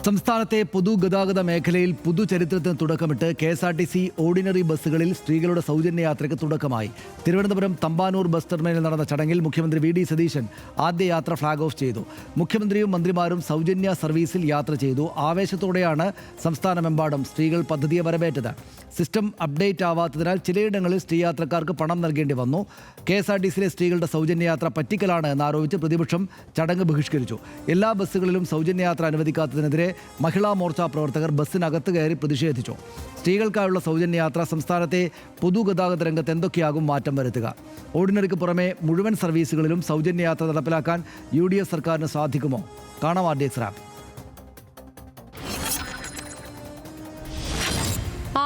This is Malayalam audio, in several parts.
സംസ്ഥാനത്തെ പൊതുഗതാഗത മേഖലയിൽ പുതുചരിത്രത്തിന് തുടക്കമിട്ട് KSRTC ഓർഡിനറി ബസ്സുകളിൽ സ്ത്രീകളുടെ സൗജന്യ യാത്രയ്ക്ക് തുടക്കമായി. തിരുവനന്തപുരം തമ്പാനൂർ ബസ് ടെർമിനലിൽ നടന്ന ചടങ്ങിൽ മുഖ്യമന്ത്രി VD സതീശൻ ആദ്യ യാത്ര ഫ്ളാഗ് ഓഫ് ചെയ്തു. മുഖ്യമന്ത്രിയും മന്ത്രിമാരും സൗജന്യ സർവീസിൽ യാത്ര ചെയ്തു. ആവേശത്തോടെയാണ് സംസ്ഥാനമെമ്പാടും സ്ത്രീകൾ പദ്ധതിയെ വരവേറ്റത്. സിസ്റ്റം അപ്ഡേറ്റ് ആവാത്തതിനാൽ ചിലയിടങ്ങളിൽ സ്ത്രീ യാത്രക്കാർക്ക് പണം നൽകേണ്ടി വന്നു. KSRTCയിലെ സ്ത്രീകളുടെ സൗജന്യ യാത്ര പറ്റിക്കലാണ് എന്നാരോപിച്ച് പ്രതിപക്ഷം ചടങ്ങ് ബഹിഷ്കരിച്ചു. എല്ലാ ബസ്സുകളിലും സൗജന്യ യാത്ര അനുവദിക്കാത്തതിനെതിരെ മഹിളാ മോർച്ച പ്രവർത്തകർ ബസ്സിനകത്ത് കയറി പ്രതിഷേധിച്ചു. സ്ത്രീകൾക്കായുള്ള സൗജന്യ യാത്ര സംസ്ഥാനത്തെ പൊതുഗതാഗത രംഗത്ത് എന്തൊക്കെയാകും മാറ്റം വരുത്തുക? ഓർഡിനറിക്ക് പുറമെ മുഴുവൻ സർവീസുകളിലും സൗജന്യ യാത്ര നടപ്പിലാക്കാൻ UDF സർക്കാരിന് സാധിക്കുമോ? കാണാം RDX റാപ്പ്.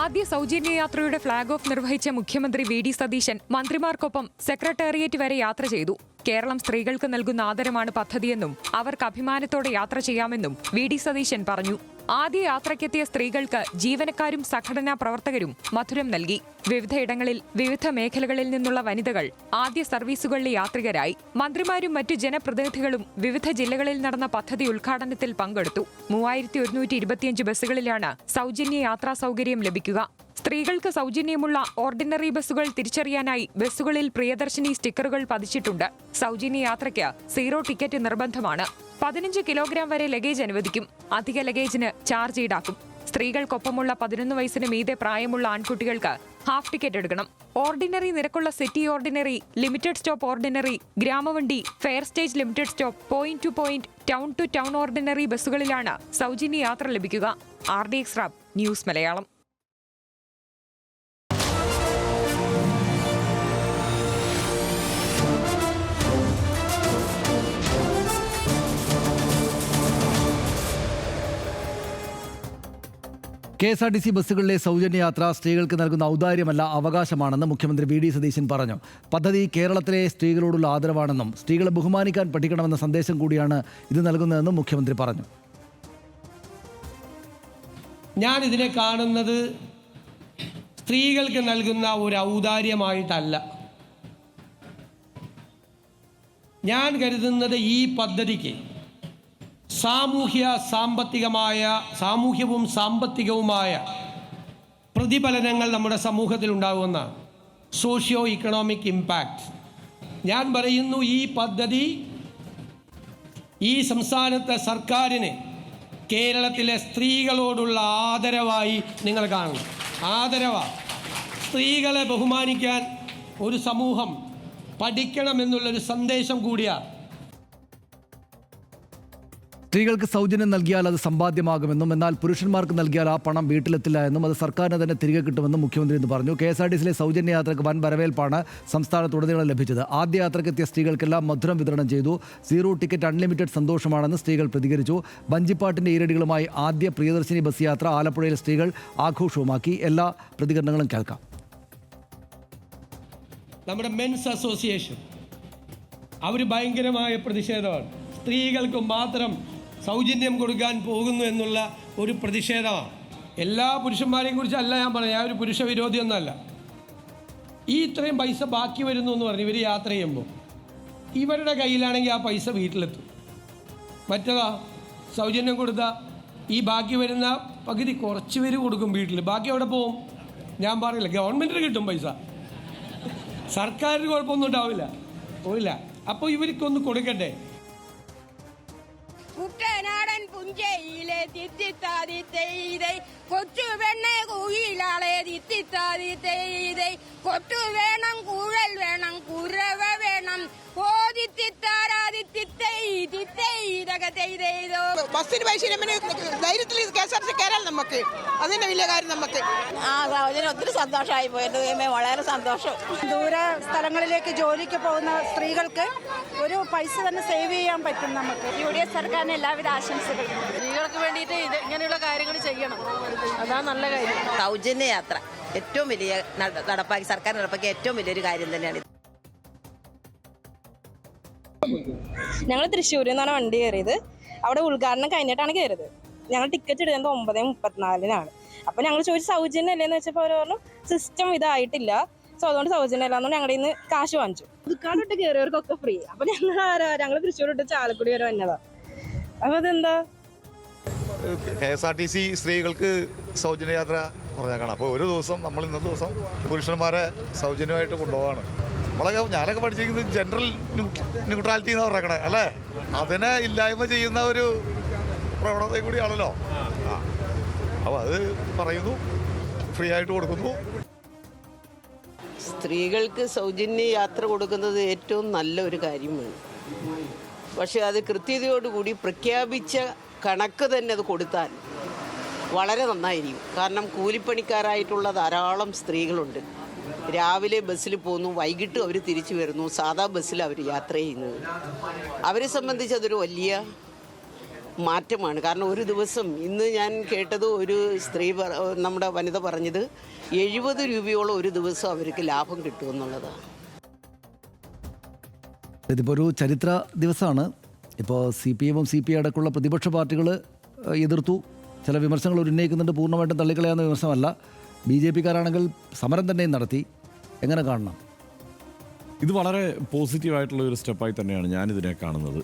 ആദ്യ സൗജന്യ യാത്രയുടെ ഫ്ളാഗ് ഓഫ് നിർവഹിച്ച മുഖ്യമന്ത്രി VD സതീശൻ മന്ത്രിമാർക്കൊപ്പം സെക്രട്ടേറിയറ്റ് വരെ യാത്ര ചെയ്തു. കേരളം സ്ത്രീകൾക്ക് നൽകുന്ന ആദരമാണ് പദ്ധതിയെന്നും അവർക്ക് അഭിമാനത്തോടെ യാത്ര ചെയ്യാമെന്നും VD സതീശൻ പറഞ്ഞു. ആദ്യ യാത്രയ്ക്കെത്തിയ സ്ത്രീകൾക്ക് ജീവനക്കാരും സംഘടനാ പ്രവർത്തകരും മധുരം നൽകി. വിവിധയിടങ്ങളിൽ വിവിധ മേഖലകളിൽ നിന്നുള്ള വനിതകൾ ആദ്യ സർവീസുകളിലെ യാത്രികരായി. മന്ത്രിമാരും മറ്റു ജനപ്രതിനിധികളും വിവിധ ജില്ലകളിൽ നടന്ന പദ്ധതി ഉദ്ഘാടനത്തിൽ പങ്കെടുത്തു. 3125 ബസ്സുകളിലാണ് സൗജന്യ യാത്രാ സൗകര്യം ലഭിക്കുക. സ്ത്രീകൾക്ക് സൗജന്യമുള്ള ഓർഡിനറി ബസ്സുകൾ തിരിച്ചറിയാനായി ബസ്സുകളിൽ പ്രിയദർശിനി സ്റ്റിക്കറുകൾ പതിച്ചിട്ടുണ്ട്. സൗജന്യ യാത്രയ്ക്ക് 0 ടിക്കറ്റ് നിർബന്ധമാണ്. 15 കിലോഗ്രാം വരെ ലഗേജ് അനുവദിക്കും. അധിക ലഗേജിന് ചാർജ് ഈടാക്കും. സ്ത്രീകൾക്കൊപ്പമുള്ള 11 വയസ്സിന് മീതെ പ്രായമുള്ള ആൺകുട്ടികൾക്ക് ഹാഫ് ടിക്കറ്റ് എടുക്കണം. ഓർഡിനറി നിരക്കുള്ള city ordinary, limited stop ordinary, ഗ്രാമവണ്ടി, fare stage limited stop, point to point, town to town ordinary ബസ്സുകളിലാണ് സൗജന്യ യാത്ര ലഭിക്കുക. RDX rap, news Malayalam. KSRTC ബസ്സുകളിലെ സൗജന്യ യാത്ര സ്ത്രീകൾക്ക് നൽകുന്ന ഔദാര്യമല്ല, അവകാശമാണെന്ന് മുഖ്യമന്ത്രി VD സതീശൻ പറഞ്ഞു. പദ്ധതി കേരളത്തിലെ സ്ത്രീകളോടുള്ള ആദരവാണെന്നും സ്ത്രീകളെ ബഹുമാനിക്കാൻ പഠിക്കണമെന്ന സന്ദേശം കൂടിയാണ് ഇത് നൽകുന്നതെന്നും മുഖ്യമന്ത്രി പറഞ്ഞു. ഞാൻ ഇതിനെ കാണുന്നത് സ്ത്രീകൾക്ക് നൽകുന്ന ഒരു ഔദാര്യമായിട്ടല്ല. ഞാൻ കരുതുന്നത് ഈ പദ്ധതിക്ക് സാമൂഹ്യവും സാമ്പത്തികവുമായ പ്രതിഫലനങ്ങൾ നമ്മുടെ സമൂഹത്തിൽ ഉണ്ടാകുന്ന സോഷ്യോ ഇക്കണോമിക് ഇമ്പാക്റ്റ്. ഞാൻ പറയുന്നു, ഈ പദ്ധതി ഈ സംസ്ഥാനത്തെ സർക്കാരിന് കേരളത്തിലെ സ്ത്രീകളോടുള്ള ആദരവായി നിങ്ങൾ കാണണം. ആദരവാണ്. സ്ത്രീകളെ ബഹുമാനിക്കാൻ ഒരു സമൂഹം പഠിക്കണമെന്നുള്ളൊരു സന്ദേശം കൂടിയാണ്. സ്ത്രീകൾക്ക് സൗജന്യം നൽകിയാൽ അത് സമ്പാദ്യമാകുമെന്നും എന്നാൽ പുരുഷന്മാർക്ക് നൽകിയാൽ ആ പണം വീട്ടിലെത്തില്ല എന്നും അത് സർക്കാരിന് തന്നെ തിരികെ കിട്ടുമെന്നും മുഖ്യമന്ത്രി ഇന്ന് പറഞ്ഞു. KSRTCയിലെ സൗജന്യ യാത്രയ്ക്ക് വൻ വരവേൽപ്പാണ് സംസ്ഥാനത്തുടനീളം ലഭിച്ചത്. ആദ്യ യാത്രയ്ക്കെത്തിയ സ്ത്രീകൾക്കെല്ലാം മധുരം വിതരണം ചെയ്തു. 0 ടിക്കറ്റ് അൺലിമിറ്റഡ് സന്തോഷമാണെന്ന് സ്ത്രീകൾ പ്രതികരിച്ചു. വഞ്ചിപ്പാട്ടിന്റെ ഈരടികളുമായി ആദ്യ പ്രിയദർശിനി ബസ് യാത്ര ആലപ്പുഴയിലെ സ്ത്രീകൾ ആഘോഷവുമാക്കി. എല്ലാ പ്രതികരണങ്ങളും കേൾക്കാം. നമ്മുടെ മെൻസ് അസോസിയേഷൻ അവർ ഭയങ്കരമായ പ്രതിഷേധമാണ്. സ്ത്രീകൾക്ക് മാത്രം സൗജന്യം കൊടുക്കാൻ പോകുന്നു എന്നുള്ള ഒരു പ്രതിഷേധമാണ്. എല്ലാ പുരുഷന്മാരെയും കുറിച്ചല്ല ഞാൻ പറഞ്ഞു. ഞാൻ ഒരു പുരുഷ വിരോധിയൊന്നുമല്ല. ഈ ഇത്രയും പൈസ ബാക്കി വരുന്നു എന്ന് പറഞ്ഞ് ഇവർ യാത്ര ചെയ്യുമ്പോൾ ഇവരുടെ കയ്യിലാണെങ്കിൽ ആ പൈസ വീട്ടിലെത്തും. മറ്റേതാ സൗജന്യം കൊടുത്താൽ ഈ ബാക്കി വരുന്ന പകുതി കുറച്ച് പേര് കൊടുക്കും വീട്ടിൽ. ബാക്കി എവിടെ പോവും? ഞാൻ പറയില്ല, ഗവൺമെൻറ്റിന് കിട്ടും പൈസ, സർക്കാരിന് കുഴപ്പമൊന്നും ഉണ്ടാവില്ല, പോയില്ല. അപ്പോൾ ഇവർക്കൊന്ന് കൊടുക്കട്ടെ. കുട്ടനാടൻ പുഞ്ചയിലെ തിത്തിത്താതി തെയ്തൈ, കൊച്ചു പെണ്ണെ കുയിലാളെ തിത്തിത്താതി തെയ്തൈ, കൊട്ടു വേണം, കുഴൽ വേണം, കുരവ വേണം, ബസ്സിന് പൈസ ധൈര്യത്തിൽ KSRTC കയറാൻ നമുക്ക് അതിന്റെ വലിയ കാര്യം. നമുക്ക് ഒത്തിരി സന്തോഷമായി പോയിട്ട് വളരെ സന്തോഷം. ദൂര സ്ഥലങ്ങളിലേക്ക് ജോലിക്ക് പോകുന്ന സ്ത്രീകൾക്ക് ഒരു പൈസ തന്നെ സേവ് ചെയ്യാൻ പറ്റും. നമുക്ക് UDF സർക്കാരിന് എല്ലാവിധ ആശംസകളും. സ്ത്രീകൾക്ക് വേണ്ടിയിട്ട് ഇങ്ങനെയുള്ള കാര്യങ്ങൾ ചെയ്യണം, അതാണ് നല്ല കാര്യം. സൗജന്യ യാത്ര ഏറ്റവും വലിയ സർക്കാർ നടപ്പാക്കിയ ഏറ്റവും വലിയൊരു കാര്യം തന്നെയാണ്. ഞങ്ങൾ തൃശ്ശൂരിൽ നിന്നാണ് വണ്ടി കയറിയത്. അവിടെ ഉദ്ഘാടനം കഴിഞ്ഞിട്ടാണ് കയറിയത്. ഞങ്ങൾ ടിക്കറ്റ് എടുക്കുന്നത് 9:34 അപ്പോൾ ഞങ്ങൾ ചോദിച്ചു സൗജന്യം അല്ലേന്ന് വെച്ചപ്പോൾ അവർ പറഞ്ഞു സിസ്റ്റം ഇതായിട്ടില്ല, സോ അതുകൊണ്ട് സൗജന്യം അല്ലാന്നുകൊണ്ട് ഞങ്ങളുടെ ഇന്ന് കാശ് വാങ്ങിച്ചു. ഉദ്ഘാടനം ഇട്ട് കയറിയവർക്കൊക്കെ ഫ്രീ. അപ്പോൾ ഞങ്ങൾ തൃശ്ശൂർ ഇട്ട് ചാലക്കുടി വരെ വന്നതാ. അപ്പോൾ അതെന്താ KSRTC സ്ത്രീകൾക്ക് സൗജന്യയാത്ര പറഞ്ഞേക്കണം. അപ്പോൾ ഒരു ദിവസം നമ്മൾ ഇന്നത്തെ ദിവസം പുരുഷന്മാരെ സൗജന്യമായിട്ട് കൊണ്ടുപോവാണ്. ഞാനൊക്കെ പഠിച്ചിരിക്കുന്നത് ജനറൽ ന്യൂട്രാലിറ്റി എന്ന് പറഞ്ഞേക്കണേ അല്ലേ, അതിനെ ഇല്ലായ്മ ചെയ്യുന്ന ഒരു പ്രവണത കൂടിയാണല്ലോ. അപ്പോൾ അത് പറയുന്നു, ഫ്രീ ആയിട്ട് കൊടുക്കുന്നു. സ്ത്രീകൾക്ക് സൗജന്യ യാത്ര കൊടുക്കുന്നത് ഏറ്റവും നല്ല ഒരു കാര്യമാണ്. പക്ഷേ അത് കൃത്യതയോടുകൂടി പ്രഖ്യാപിച്ച കണക്ക് തന്നെ അത് കൊടുത്താൽ വളരെ നന്നായിരിക്കും. കാരണം കൂലിപ്പണിക്കാരായിട്ടുള്ള ധാരാളം സ്ത്രീകളുണ്ട്. രാവിലെ ബസ്സിൽ പോകുന്നു, വൈകിട്ട് അവർ തിരിച്ചു വരുന്നു, സാധാ ബസ്സിൽ അവർ യാത്ര ചെയ്യുന്നത്. അവരെ സംബന്ധിച്ച് അതൊരു വലിയ മാറ്റമാണ്. കാരണം ഒരു ദിവസം ഇന്ന് ഞാൻ കേട്ടത് ഒരു സ്ത്രീ നമ്മുടെ വനിത പറഞ്ഞത് 70 രൂപയോളം ഒരു ദിവസം അവർക്ക് ലാഭം കിട്ടുമെന്നുള്ളതാണ്. ഇതിപ്പോൾ ഒരു ചരിത്ര ദിവസമാണ്. ഇപ്പോൾ CPM CPI അടക്കമുള്ള പ്രതിപക്ഷ പാർട്ടികൾ എതിർത്തു, ചില വിമർശനങ്ങൾ ഉന്നയിക്കുന്നുണ്ട്. പൂർണ്ണമായിട്ടും തള്ളിക്കളയാവുന്ന വിമർശനമല്ല. BJP-കാരാണെങ്കിൽ സമരം തന്നെയും നടത്തി. എങ്ങനെ കാണണം? ഇത് വളരെ പോസിറ്റീവായിട്ടുള്ള ഒരു സ്റ്റെപ്പായി തന്നെയാണ് ഞാനിതിനെ കാണുന്നത്.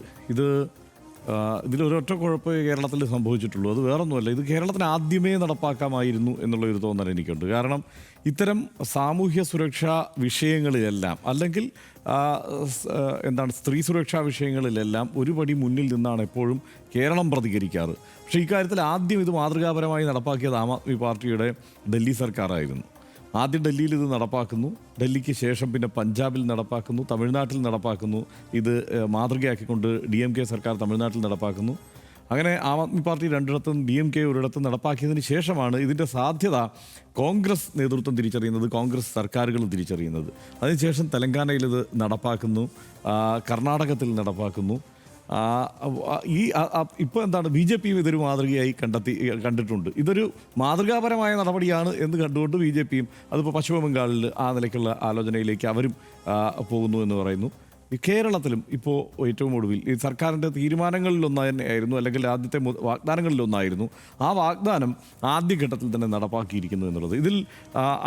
ഇതിലൊരൊറ്റ കുഴപ്പമേ കേരളത്തിൽ സംഭവിച്ചിട്ടുള്ളൂ. അത് വേറൊന്നുമല്ല, ഇത് കേരളത്തിന് ആദ്യമേ നടപ്പാക്കാമായിരുന്നു എന്നുള്ളൊരു തോന്നൽ എനിക്കുണ്ട്. കാരണം ഇത്തരം സാമൂഹ്യ സുരക്ഷാ വിഷയങ്ങളിലെല്ലാം, അല്ലെങ്കിൽ സ്ത്രീ സുരക്ഷാ വിഷയങ്ങളിലെല്ലാം ഒരു പടി മുന്നിൽ നിന്നാണ് എപ്പോഴും കേരളം പ്രതികരിക്കാറ്. പക്ഷേ ഇക്കാര്യത്തിൽ ആദ്യം ഇത് മാതൃകാപരമായി നടപ്പാക്കിയത് ആം ആദ്മി പാർട്ടിയുടെ ഡൽഹി സർക്കാരായിരുന്നു. ആദ്യം ഡൽഹിയിൽ ഇത് നടപ്പാക്കുന്നു, ഡൽഹിക്ക് ശേഷം പിന്നെ പഞ്ചാബിൽ നടപ്പാക്കുന്നു, തമിഴ്നാട്ടിൽ നടപ്പാക്കുന്നു. ഇത് മാതൃകയാക്കിക്കൊണ്ട് DMK സർക്കാർ തമിഴ്നാട്ടിൽ നടപ്പാക്കുന്നു. അങ്ങനെ ആം ആദ്മി പാർട്ടി രണ്ടിടത്തും DMK ഒരിടത്തും നടപ്പാക്കിയതിന് ശേഷമാണ് ഇതിൻ്റെ സാധ്യത കോൺഗ്രസ് നേതൃത്വം തിരിച്ചറിയുന്നത്, കോൺഗ്രസ് സർക്കാരുകൾ തിരിച്ചറിയുന്നത്. അതിനുശേഷം തെലങ്കാനയിൽ ഇത് നടപ്പാക്കുന്നു, കർണാടകത്തിൽ നടപ്പാക്കുന്നു. ഇപ്പോൾ എന്താണ് BJP ഇതൊരു മാതൃകയായി കണ്ടിട്ടുണ്ട്. ഇതൊരു മാതൃകാപരമായ നടപടിയാണ് എന്ന് കണ്ടുകൊണ്ട് BJP-യും അതിപ്പോൾ പശ്ചിമ ബംഗാളിൽ ആ നിലയ്ക്കുള്ള ആലോചനയിലേക്ക് അവരും പോകുന്നു എന്ന് പറയുന്നു. കേരളത്തിലും ഇപ്പോൾ ഏറ്റവും ഒടുവിൽ ഈ സർക്കാരിൻ്റെ തീരുമാനങ്ങളിലൊന്ന് തന്നെയായിരുന്നു, അല്ലെങ്കിൽ ആദ്യത്തെ വാഗ്ദാനങ്ങളിലൊന്നായിരുന്നു. ആ വാഗ്ദാനം ആദ്യഘട്ടത്തിൽ തന്നെ നടപ്പാക്കിയിരിക്കുന്നു എന്നുള്ളത്. ഇതിൽ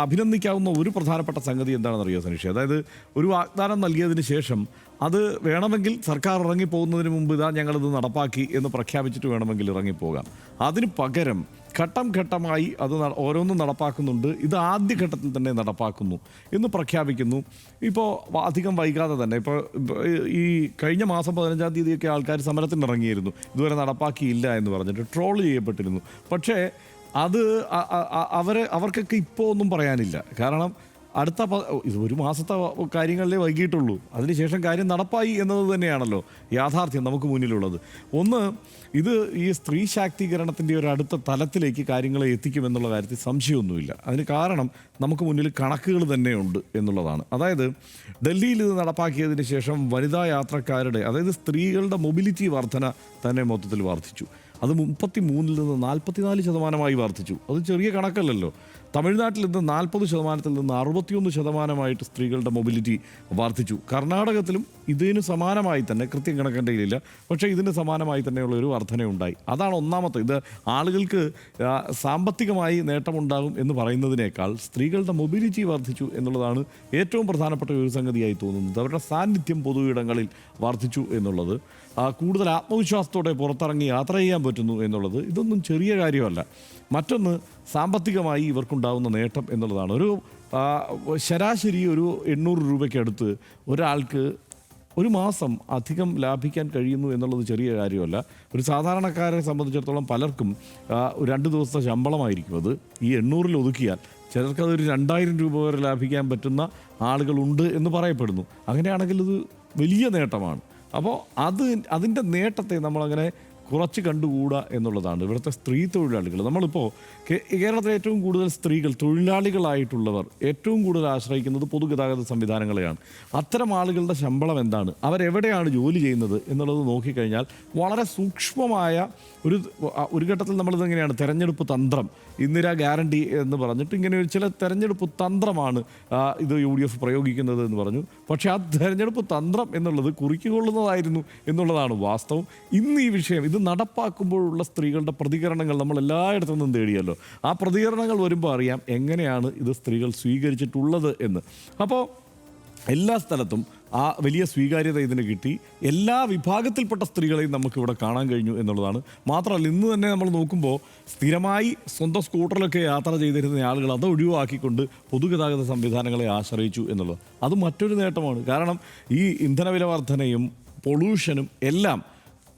അഭിനന്ദിക്കാവുന്ന ഒരു പ്രധാനപ്പെട്ട സംഗതി എന്താണെന്നറിയോ സനീഷ്? അതായത് ഒരു വാഗ്ദാനം നൽകിയതിന് ശേഷം അത് വേണമെങ്കിൽ സർക്കാർ ഇറങ്ങിപ്പോകുന്നതിന് മുമ്പ് ഞങ്ങളിത് നടപ്പാക്കി എന്ന് പ്രഖ്യാപിച്ചിട്ട് വേണമെങ്കിൽ ഇറങ്ങിപ്പോകാം. അതിന് പകരം ഘട്ടം ഘട്ടമായി അത് ഓരോന്നും നടപ്പാക്കുന്നുണ്ട്. ഇത് ആദ്യഘട്ടത്തിൽ തന്നെ നടപ്പാക്കുന്നു എന്ന് പ്രഖ്യാപിക്കുന്നു. ഇപ്പോൾ അധികം വൈകാതെ തന്നെ, ഇപ്പോൾ ഈ കഴിഞ്ഞ മാസം 15-ാം തീയതിയൊക്കെ ആൾക്കാർ സമരത്തിന് ഇറങ്ങിയിരുന്നു, ഇതുവരെ നടപ്പാക്കിയില്ല എന്ന് പറഞ്ഞിട്ട് ട്രോൾ ചെയ്യപ്പെട്ടിരുന്നു. പക്ഷേ അത് അവർക്കൊക്കെ ഇപ്പോൾ ഒന്നും പറയാനില്ല. കാരണം ഇത് ഒരു മാസത്തെ കാര്യങ്ങളിലേ വൈകിട്ടുള്ളൂ. അതിനുശേഷം കാര്യം നടപ്പായി എന്നത് തന്നെയാണല്ലോ യാഥാർത്ഥ്യം നമുക്ക് മുന്നിലുള്ളത്. ഒന്ന്, ഇത് ഈ സ്ത്രീ ശാക്തീകരണത്തിൻ്റെ ഒരു അടുത്ത തലത്തിലേക്ക് കാര്യങ്ങളെ എത്തിക്കുമെന്നുള്ള കാര്യത്തിൽ സംശയമൊന്നുമില്ല. അതിന് കാരണം നമുക്ക് മുന്നിൽ കണക്കുകൾ തന്നെയുണ്ട് എന്നുള്ളതാണ്. അതായത് ഡൽഹിയിൽ ഇത് നടപ്പാക്കിയതിന് ശേഷം വനിതാ യാത്രക്കാരുടെ, അതായത് സ്ത്രീകളുടെ മൊബിലിറ്റി വർധന തന്നെ മൊത്തത്തിൽ വർദ്ധിച്ചു. അത് 33-ൽ നിന്ന് 44% വർദ്ധിച്ചു. അത് ചെറിയ കണക്കല്ലല്ലോ. തമിഴ്നാട്ടിൽ നിന്ന് 40%-ൽ നിന്ന് 61% സ്ത്രീകളുടെ മൊബിലിറ്റി വർദ്ധിച്ചു. കർണാടകത്തിലും ഇതിന് സമാനമായി തന്നെ, കൃത്യം കണക്കെൻ്റെ കയ്യിലില്ല, പക്ഷേ ഇതിന് സമാനമായി തന്നെയുള്ള ഒരു വർധനയുണ്ടായി. അതാണ് ഒന്നാമത്തെ. ഇത് ആളുകൾക്ക് സാമ്പത്തികമായി നേട്ടമുണ്ടാകും എന്ന് പറയുന്നതിനേക്കാൾ സ്ത്രീകളുടെ മൊബിലിറ്റി വർദ്ധിച്ചു എന്നുള്ളതാണ് ഏറ്റവും പ്രധാനപ്പെട്ട ഒരു സംഗതിയായി തോന്നുന്നത്. അവരുടെ സാന്നിധ്യം പൊതു ഇടങ്ങളിൽ വർദ്ധിച്ചു എന്നുള്ളത്, കൂടുതൽ ആത്മവിശ്വാസത്തോടെ പുറത്തിറങ്ങി യാത്ര ചെയ്യാൻ പറ്റുന്നു എന്നുള്ളത്, ഇതൊന്നും ചെറിയ കാര്യമല്ല. മറ്റൊന്ന്, സാമ്പത്തികമായി ഇവർക്കുണ്ടാകുന്ന നേട്ടം എന്നുള്ളതാണ്. ഒരു ശരാശരി ഒരു 800 രൂപയ്ക്കടുത്ത് ഒരാൾക്ക് ഒരു മാസം അധികം ലാഭിക്കാൻ കഴിയുന്നു എന്നുള്ളത് ചെറിയ കാര്യമല്ല. ഒരു സാധാരണക്കാരെ സംബന്ധിച്ചിടത്തോളം പലർക്കും 2 ദിവസത്തെ ശമ്പളമായിരിക്കും അത്. ഈ 800-ൽ ഒതുക്കിയാൽ ചിലർക്കതൊരു 2000 രൂപ വരെ ലാഭിക്കാൻ പറ്റുന്ന ആളുകളുണ്ട് എന്ന് പറയപ്പെടുന്നു. അങ്ങനെയാണെങ്കിൽ ഇത് വലിയ നേട്ടമാണ്. അപ്പോൾ അതിൻ്റെ നേട്ടത്തെ നമ്മളങ്ങനെ കുറച്ച് കണ്ടുകൂടാ എന്നുള്ളതാണ്. ഇവിടുത്തെ സ്ത്രീ തൊഴിലാളികൾ, നമ്മളിപ്പോൾ കേരളത്തിലെ ഏറ്റവും കൂടുതൽ സ്ത്രീകൾ തൊഴിലാളികളായിട്ടുള്ളവർ ഏറ്റവും കൂടുതൽ ആശ്രയിക്കുന്നത് പൊതുഗതാഗത സംവിധാനങ്ങളെയാണ്. അത്തരം ആളുകളുടെ ശമ്പളം എന്താണ്, അവരെവിടെയാണ് ജോലി ചെയ്യുന്നത് എന്നുള്ളത് നോക്കിക്കഴിഞ്ഞാൽ വളരെ സൂക്ഷ്മമായ ഒരു ഘട്ടത്തിൽ നമ്മളിതെങ്ങനെയാണ് തെരഞ്ഞെടുപ്പ് തന്ത്രം, ഇന്ദിരാ ഗ്യാരണ്ടി എന്ന് പറഞ്ഞിട്ട് ഇങ്ങനെ ഒരു ചില തെരഞ്ഞെടുപ്പ് തന്ത്രമാണ് ഇത് UDF പ്രയോഗിക്കുന്നത് എന്ന് പറഞ്ഞു. പക്ഷേ ആ തെരഞ്ഞെടുപ്പ് തന്ത്രം എന്നുള്ളത് കുറിക്കുകൊള്ളുന്നതായിരുന്നു എന്നുള്ളതാണ് വാസ്തവം. ഇന്ന് ഈ വിഷയം ഇത് നടപ്പാക്കുമ്പോഴുള്ള സ്ത്രീകളുടെ പ്രതികരണങ്ങൾ നമ്മൾ എല്ലായിടത്തു നിന്നും തേടിയല്ലോ. ആ പ്രതികരണങ്ങൾ വരുമ്പോൾ അറിയാം എങ്ങനെയാണ് ഇത് സ്ത്രീകൾ സ്വീകരിച്ചിട്ടുള്ളത് എന്ന്. അപ്പോൾ എല്ലാ സ്ഥലത്തും ആ വലിയ സ്വീകാര്യത ഇതിന് കിട്ടി. എല്ലാ വിഭാഗത്തിൽപ്പെട്ട സ്ത്രീകളെയും നമുക്കിവിടെ കാണാൻ കഴിഞ്ഞു എന്നുള്ളതാണ്. മാത്രമല്ല, ഇന്ന് തന്നെ നമ്മൾ നോക്കുമ്പോൾ സ്ഥിരമായി സ്വന്തം സ്കൂട്ടറിലൊക്കെ യാത്ര ചെയ്തിരുന്ന ആളുകൾ അത് ഒഴിവാക്കിക്കൊണ്ട് പൊതുഗതാഗത സംവിധാനങ്ങളെ ആശ്രയിച്ചു എന്നുള്ളത് അത് മറ്റൊരു നേട്ടമാണ്. കാരണം ഈ ഇന്ധനവില വർധനയും പൊള്യൂഷനും എല്ലാം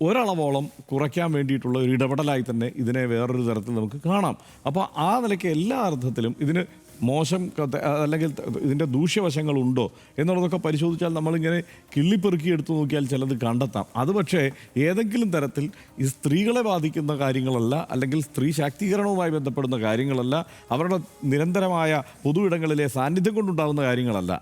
ഒരളവോളം കുറയ്ക്കാൻ വേണ്ടിയിട്ടുള്ള ഒരു ഇടപെടലായി തന്നെ ഇതിനെ വേറൊരു തരത്തിൽ നമുക്ക് കാണാം. അപ്പോൾ ആ നിലയ്ക്ക് എല്ലാ അർത്ഥത്തിലും ഇതിന് മോശം അല്ലെങ്കിൽ ഇതിൻ്റെ ദൂഷ്യവശങ്ങളുണ്ടോ എന്നുള്ളതൊക്കെ പരിശോധിച്ചാൽ നമ്മളിങ്ങനെ കിള്ളിപ്പെറുക്കി എടുത്തു നോക്കിയാൽ ചിലത് കണ്ടെത്താം. അത് പക്ഷേ ഏതെങ്കിലും തരത്തിൽ ഈ സ്ത്രീകളെ ബാധിക്കുന്ന കാര്യങ്ങളല്ല, അല്ലെങ്കിൽ സ്ത്രീ ശാക്തീകരണവുമായി ബന്ധപ്പെടുന്ന കാര്യങ്ങളല്ല, അവരുടെ നിരന്തരമായ പൊതു ഇടങ്ങളിലെ സാന്നിധ്യം കൊണ്ടുണ്ടാകുന്ന കാര്യങ്ങളല്ല,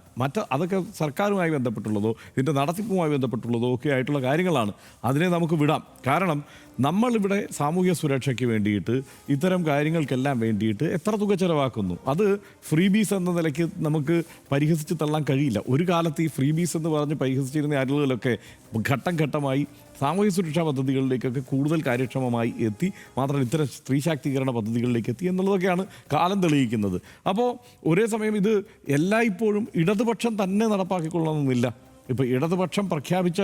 അതൊക്കെ സർക്കാരുമായി ബന്ധപ്പെട്ടുള്ളതോ ഇതിൻ്റെ നടത്തിപ്പുമായി ബന്ധപ്പെട്ടുള്ളതോ ഒക്കെ ആയിട്ടുള്ള കാര്യങ്ങളാണ്. അതിനെ നമുക്ക് വിടാം. കാരണം നമ്മളിവിടെ സാമൂഹ്യ സുരക്ഷയ്ക്ക് വേണ്ടിയിട്ട് ഇത്തരം കാര്യങ്ങൾക്കെല്ലാം വേണ്ടിയിട്ട് എത്ര തുക ചിലവാക്കുന്നു? അത് ഫ്രീബീസ് എന്ന നിലയ്ക്ക് നമുക്ക് പരിഹസിച്ച് തള്ളാൻ കഴിയില്ല. ഒരു കാലത്ത് ഈ ഫ്രീബീസ് എന്ന് പറഞ്ഞ് പരിഹസിച്ചിരുന്ന ആളുകളൊക്കെ ഘട്ടം ഘട്ടമായി സാമൂഹ്യ സുരക്ഷാ പദ്ധതികളിലേക്കൊക്കെ കൂടുതൽ കാര്യക്ഷമമായി എത്തി. മാത്രമല്ല ഇത്തരം സ്ത്രീ ശാക്തീകരണ പദ്ധതികളിലേക്ക് എത്തി എന്നുള്ളതൊക്കെയാണ് കാലം തെളിയിക്കുന്നത്. അപ്പോൾ ഒരേ സമയം ഇത് എല്ലായ്പ്പോഴും ഇടതുപക്ഷം തന്നെ നടപ്പാക്കിക്കൊള്ളണമെന്നില്ല. ഇപ്പോൾ ഇടതുപക്ഷം പ്രഖ്യാപിച്ച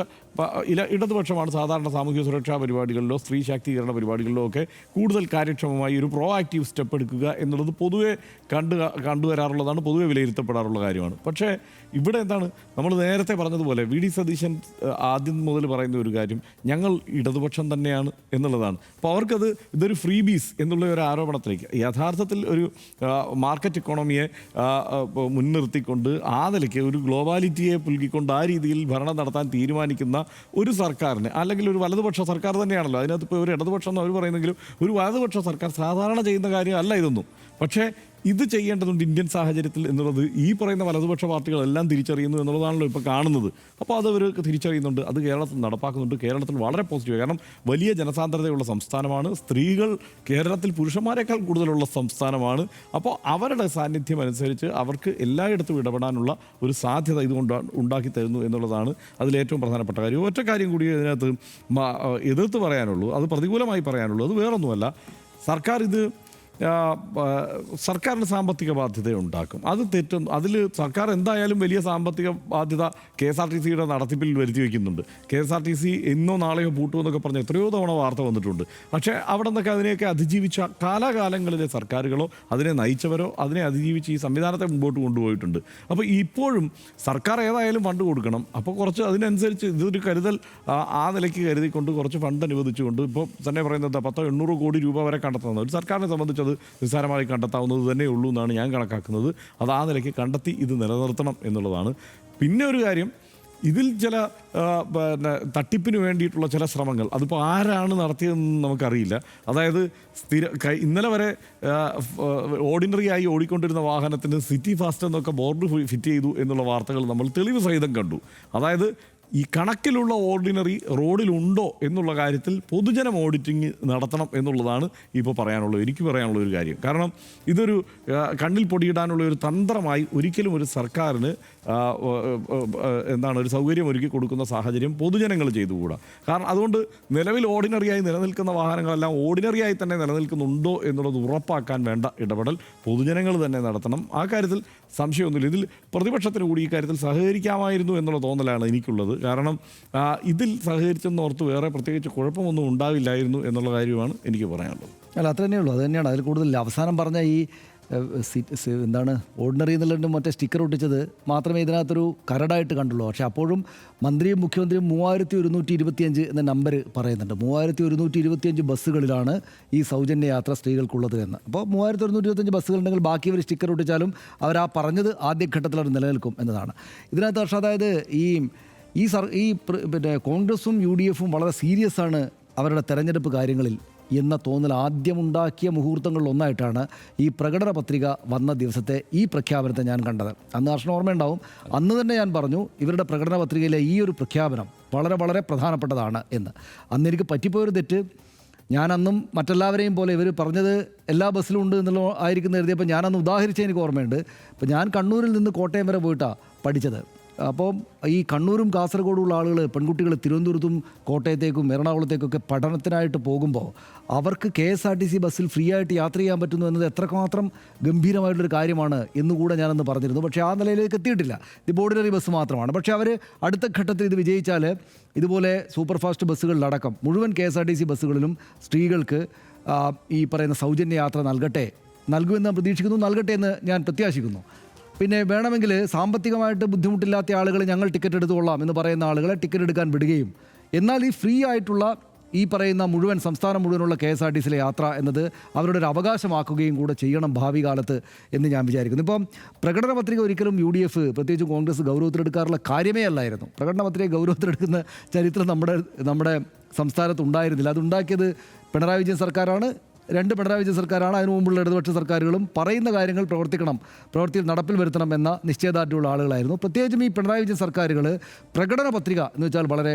ഇടതുപക്ഷമാണ് സാധാരണ സാമൂഹ്യ സുരക്ഷാ പരിപാടികളിലോ സ്ത്രീ ശാക്തീകരണ പരിപാടികളിലോ ഒക്കെ കൂടുതൽ കാര്യക്ഷമമായി ഒരു പ്രോ ആക്റ്റീവ് സ്റ്റെപ്പ് എടുക്കുക എന്നുള്ളത് പൊതുവെ കണ്ടുവരാറുള്ളതാണ്, പൊതുവെ വിലയിരുത്തപ്പെടാറുള്ള കാര്യമാണ്. പക്ഷേ ഇവിടെ എന്താണ്, നമ്മൾ നേരത്തെ പറഞ്ഞതുപോലെ വി ഡി സതീശൻ ആദ്യം മുതൽ പറയുന്ന ഒരു കാര്യം ഞങ്ങൾ ഇടതുപക്ഷം തന്നെയാണ് എന്നുള്ളതാണ്. അപ്പോൾ അവർക്കത് ഇതൊരു ഫ്രീ ബീസ് എന്നുള്ള ഒരു ആരോപണത്തിലേക്ക്, യഥാർത്ഥത്തിൽ ഒരു മാർക്കറ്റ് ഇക്കോണമിയെ മുൻനിർത്തിക്കൊണ്ട് ആ നിലയ്ക്ക് ഒരു ഗ്ലോബാലിറ്റിയെ പുൽകിക്കൊണ്ട് ആ രീതിയിൽ ഭരണം നടത്താൻ തീരുമാനിക്കുന്ന ഒരു സർക്കാരിന്, അല്ലെങ്കിൽ ഒരു വലതുപക്ഷ സർക്കാർ തന്നെയാണല്ലോ, അതിനകത്ത് ഇപ്പോൾ ഒരു ഇടതുപക്ഷം എന്ന് അവർ പറയുന്നെങ്കിലും ഒരു വലതുപക്ഷ സർക്കാർ സാധാരണ ചെയ്യുന്ന കാര്യമല്ല ഇതൊന്നും. പക്ഷേ ഇത് ചെയ്യേണ്ടതുണ്ട് ഇന്ത്യൻ സാഹചര്യത്തിൽ എന്നുള്ളത് ഈ പറയുന്ന വലതുപക്ഷ പാർട്ടികളെല്ലാം തിരിച്ചറിയുന്നു എന്നുള്ളതാണല്ലോ ഇപ്പോൾ കാണുന്നത്. അപ്പോൾ അത് അവർ തിരിച്ചറിയുന്നുണ്ട്, അത് കേരളത്തിൽ നടപ്പാക്കുന്നുണ്ട്. കേരളത്തിൽ വളരെ പോസിറ്റീവ്, കാരണം വലിയ ജനസാന്ദ്രതയുള്ള സംസ്ഥാനമാണ്, സ്ത്രീകൾ കേരളത്തിൽ പുരുഷന്മാരെക്കാൾ കൂടുതലുള്ള സംസ്ഥാനമാണ്. അപ്പോൾ അവരുടെ സാന്നിധ്യം അനുസരിച്ച് അവർക്ക് എല്ലായിടത്തും ഇടപെടാനുള്ള ഒരു സാധ്യത ഇതുകൊണ്ട് ഉണ്ടാക്കി തരുന്നു എന്നുള്ളതാണ് അതിലേറ്റവും പ്രധാനപ്പെട്ട കാര്യം. ഒറ്റ കാര്യം കൂടി ഇതിനകത്ത് എതിർത്ത് പറയാനുള്ളൂ, അത് പ്രതികൂലമായി പറയാനുള്ളൂ. അത് വേറൊന്നുമല്ല, സർക്കാരിന് സാമ്പത്തിക ബാധ്യത ഉണ്ടാക്കും. അത് തെറ്റും. അതിൽ സർക്കാർ എന്തായാലും വലിയ സാമ്പത്തിക ബാധ്യത KSRTCയുടെ നടത്തിപ്പിൽ വരുത്തി വയ്ക്കുന്നുണ്ട്. KSRTC ഇന്നോ നാളെയോ പൂട്ടുമെന്നൊക്കെ പറഞ്ഞ് എത്രയോ തവണ വാർത്ത വന്നിട്ടുണ്ട്. പക്ഷേ അവിടെ നിന്നൊക്കെ അതിനെയൊക്കെ അതിജീവിച്ച കാലാകാലങ്ങളിലെ സർക്കാരുകളോ അതിനെ നയിച്ചവരോ അതിനെ അതിജീവിച്ച് ഈ സംവിധാനത്തെ മുമ്പോട്ട് കൊണ്ടുപോയിട്ടുണ്ട്. അപ്പോൾ ഇപ്പോഴും സർക്കാർ ഏതായാലും ഫണ്ട് കൊടുക്കണം. അപ്പോൾ കുറച്ച് അതിനനുസരിച്ച് ഇതൊരു കരുതൽ ആ നിലയ്ക്ക് കരുതിക്കൊണ്ട് കുറച്ച് ഫണ്ട് അനുവദിച്ചുകൊണ്ട് ഇപ്പോൾ തന്നെ പറയുന്നത് 10-800 കോടി രൂപ വരെ കണ്ടെത്തുന്നത് ഒരു സർക്കാരിനെ സംബന്ധിച്ച് അത് നിസ്സാരമായി കണ്ടെത്താവുന്നത് തന്നെ ഉള്ളൂ എന്നാണ് ഞാൻ കണക്കാക്കുന്നത്. അത് ആ നിലയ്ക്ക് കണ്ടെത്തി ഇത് നിലനിർത്തണം എന്നുള്ളതാണ്. പിന്നെ ഒരു കാര്യം, ഇതിൽ ചില തട്ടിപ്പിന് വേണ്ടിയിട്ടുള്ള ചില ശ്രമങ്ങൾ, അതിപ്പോൾ ആരാണ് നടത്തിയതെന്ന് നമുക്കറിയില്ല. അതായത് ഇന്നലെ വരെ ഓർഡിനറി ആയി ഓടിക്കൊണ്ടിരുന്ന വാഹനത്തിന് സിറ്റി ഫാസ്റ്റ് എന്നൊക്കെ ബോർഡ് ഫിറ്റ് ചെയ്തു എന്നുള്ള വാർത്തകൾ നമ്മൾ തെളിവ് സഹിതം കണ്ടു. അതായത് ഈ കണക്കിലുള്ള ഓർഡിനറി റോഡിലുണ്ടോ എന്നുള്ള കാര്യത്തിൽ പൊതുജനം ഓഡിറ്റിംഗ് നടത്തണം എന്നുള്ളതാണ് ഇപ്പോൾ എനിക്ക് പറയാനുള്ള ഒരു കാര്യം. കാരണം ഇതൊരു കണ്ണിൽ പൊടിയിടാനുള്ള ഒരു തന്ത്രമായി ഒരിക്കലും ഒരു സർക്കാരിന് ഒരു സൗകര്യം ഒരുക്കി കൊടുക്കുന്ന സാഹചര്യം പൊതുജനങ്ങൾ ചെയ്തുകൂടാ. കാരണം അതുകൊണ്ട് നിലവിൽ ഓർഡിനറിയായി നിലനിൽക്കുന്ന വാഹനങ്ങളെല്ലാം ഓർഡിനറിയായി തന്നെ നിലനിൽക്കുന്നുണ്ടോ എന്നുള്ളത് ഉറപ്പാക്കാൻ വേണ്ട ഇടപെടൽ പൊതുജനങ്ങൾ തന്നെ നടത്തണം. ആ കാര്യത്തിൽ സംശയമൊന്നുമില്ല. ഇതിൽ പ്രതിപക്ഷത്തിന് കൂടി ഈ കാര്യത്തിൽ സഹകരിക്കാമായിരുന്നു എന്നുള്ള തോന്നലാണ് എനിക്കുള്ളത്. കാരണം ഇതിൽ സഹകരിച്ചെന്നോർത്ത് വേറെ പ്രത്യേകിച്ച് കുഴപ്പമൊന്നും ഉണ്ടാവില്ലായിരുന്നു എന്നുള്ള കാര്യമാണ് എനിക്ക് പറയാനുള്ളത്. അല്ല, അത്ര തന്നെയുള്ളൂ. അത് തന്നെയാണ് അതിൽ കൂടുതൽ അവസാനം പറഞ്ഞ ഈ ഓർഡിനറി എന്നുള്ളതിൻ്റെ മറ്റേ സ്റ്റിക്കർ ഒട്ടിച്ചത് മാത്രമേ ഇതിനകത്തൊരു കരടായിട്ട് കണ്ടുള്ളൂ. പക്ഷേ അപ്പോഴും മന്ത്രിയും മുഖ്യമന്ത്രിയും 3125 എന്ന നമ്പർ പറയുന്നുണ്ട്. 3125 ബസ്സുകളിലാണ് ഈ സൗജന്യ യാത്ര സ്ത്രീകൾക്കുള്ളത് എന്ന്. അപ്പോൾ 3125 ബസ്സുകളുണ്ടെങ്കിൽ ബാക്കി ഒരു സ്റ്റിക്കർ ഒട്ടിച്ചാലും അവർ ആ പറഞ്ഞത് ആദ്യഘട്ടത്തിൽ അവർ നിലനിൽക്കും എന്നതാണ് ഇതിനകത്ത്. പക്ഷേ അതായത് പിന്നെ കോൺഗ്രസും UDFും വളരെ സീരിയസ് ആണ് അവരുടെ തെരഞ്ഞെടുപ്പ് കാര്യങ്ങളിൽ എന്ന തോന്നൽ ആദ്യമുണ്ടാക്കിയ മുഹൂർത്തങ്ങളിൽ ഒന്നായിട്ടാണ് ഈ പ്രകടന പത്രിക വന്ന ദിവസത്തെ ഈ പ്രഖ്യാപനത്തെ ഞാൻ കണ്ടത്. അന്ന് അർഷന് ഓർമ്മയുണ്ടാവും, അന്ന് തന്നെ ഞാൻ പറഞ്ഞു ഇവരുടെ പ്രകടന പത്രികയിലെ ഈ ഒരു പ്രഖ്യാപനം വളരെ വളരെ പ്രധാനപ്പെട്ടതാണ് എന്ന്. അന്ന് എനിക്ക് പറ്റിപ്പോയൊരു തെറ്റ്, ഞാനന്നും മറ്റെല്ലാവരെയും പോലെ ഇവർ പറഞ്ഞത് എല്ലാ ബസ്സിലും ഉണ്ട് എന്നുള്ള ആയിരിക്കും എഴുതിയപ്പോൾ ഞാനന്ന് ഉദാഹരിച്ച് എനിക്ക് ഓർമ്മയുണ്ട്. ഇപ്പോൾ ഞാൻ കണ്ണൂരിൽ നിന്ന് കോട്ടയം വരെ പോയിട്ടാണ് പഠിച്ചത്. അപ്പോൾ ഈ കണ്ണൂരും കാസർഗോഡുള്ള ആളുകൾ, പെൺകുട്ടികൾ തിരുവനന്തപുരത്തും കോട്ടയത്തേക്കും എറണാകുളത്തേക്കൊക്കെ പഠനത്തിനായിട്ട് പോകുമ്പോൾ അവർക്ക് KSRTC ബസ്സിൽ ഫ്രീ ആയിട്ട് യാത്ര ചെയ്യാൻ പറ്റുന്നു എന്നത് എത്രമാത്രം ഗംഭീരമായിട്ടുള്ളൊരു കാര്യമാണ് എന്നുകൂടെ ഞാനന്ന് പറഞ്ഞിരുന്നു. പക്ഷേ ആ നിലയിലേക്ക് എത്തിയിട്ടില്ല. ഇത് ഓർഡിനറി ബസ് മാത്രമാണ്. പക്ഷേ അവർ അടുത്ത ഘട്ടത്തിൽ ഇത് വിജയിച്ചാൽ ഇതുപോലെ സൂപ്പർ ഫാസ്റ്റ് ബസ്സുകളിലടക്കം മുഴുവൻ KSRTC ബസ്സുകളിലും സ്ത്രീകൾക്ക് ഈ പറയുന്ന സൗജന്യ യാത്ര നൽകുമെന്ന് പ്രതീക്ഷിക്കുന്നു, നൽകട്ടെ എന്ന് ഞാൻ പ്രത്യാശിക്കുന്നു. പിന്നെ വേണമെങ്കിൽ സാമ്പത്തികമായിട്ട് ബുദ്ധിമുട്ടില്ലാത്ത ആളുകൾ ഞങ്ങൾ ടിക്കറ്റ് എടുത്തുകൊള്ളാം എന്ന് പറയുന്ന ആളുകളെ ടിക്കറ്റ് എടുക്കാൻ വിടുകയും, എന്നാൽ ഈ ഫ്രീ ആയിട്ടുള്ള ഈ പറയുന്ന മുഴുവൻ സംസ്ഥാനം മുഴുവനുള്ള KSRTCയിലെ യാത്ര എന്നത് അവരുടെ ഒരു അവകാശമാക്കുകയും കൂടെ ചെയ്യണം ഭാവി കാലത്ത് എന്ന് ഞാൻ വിചാരിക്കുന്നു. ഇപ്പം പ്രകടന പത്രിക ഒരിക്കലും UDF പ്രത്യേകിച്ചും കോൺഗ്രസ് ഗൗരവത്തിലെടുക്കാറുള്ള കാര്യമേ അല്ലായിരുന്നു. പ്രകടന പത്രിക ഗൗരവത്തിലെടുക്കുന്ന ചരിത്രം നമ്മുടെ സംസ്ഥാനത്ത് ഉണ്ടായിരുന്നില്ല. അതുണ്ടാക്കിയത് പിണറായി വിജയൻ സർക്കാരാണ്. 2 പിണറായി വിജയൻ സർക്കാരാണ്. അതിനു മുമ്പുള്ള ഇടതുപക്ഷ സർക്കാരുകളും പറയുന്ന കാര്യങ്ങൾ പ്രവൃത്തിയിൽ നടപ്പിൽ വരുത്തണം എന്ന നിശ്ചയദാർഢ്യമുള്ള ആളുകളായിരുന്നു. പ്രത്യേകിച്ചും ഈ പിണറായി വിജയൻ സർക്കാരുകൾ പ്രകടന പത്രിക എന്ന് വെച്ചാൽ വളരെ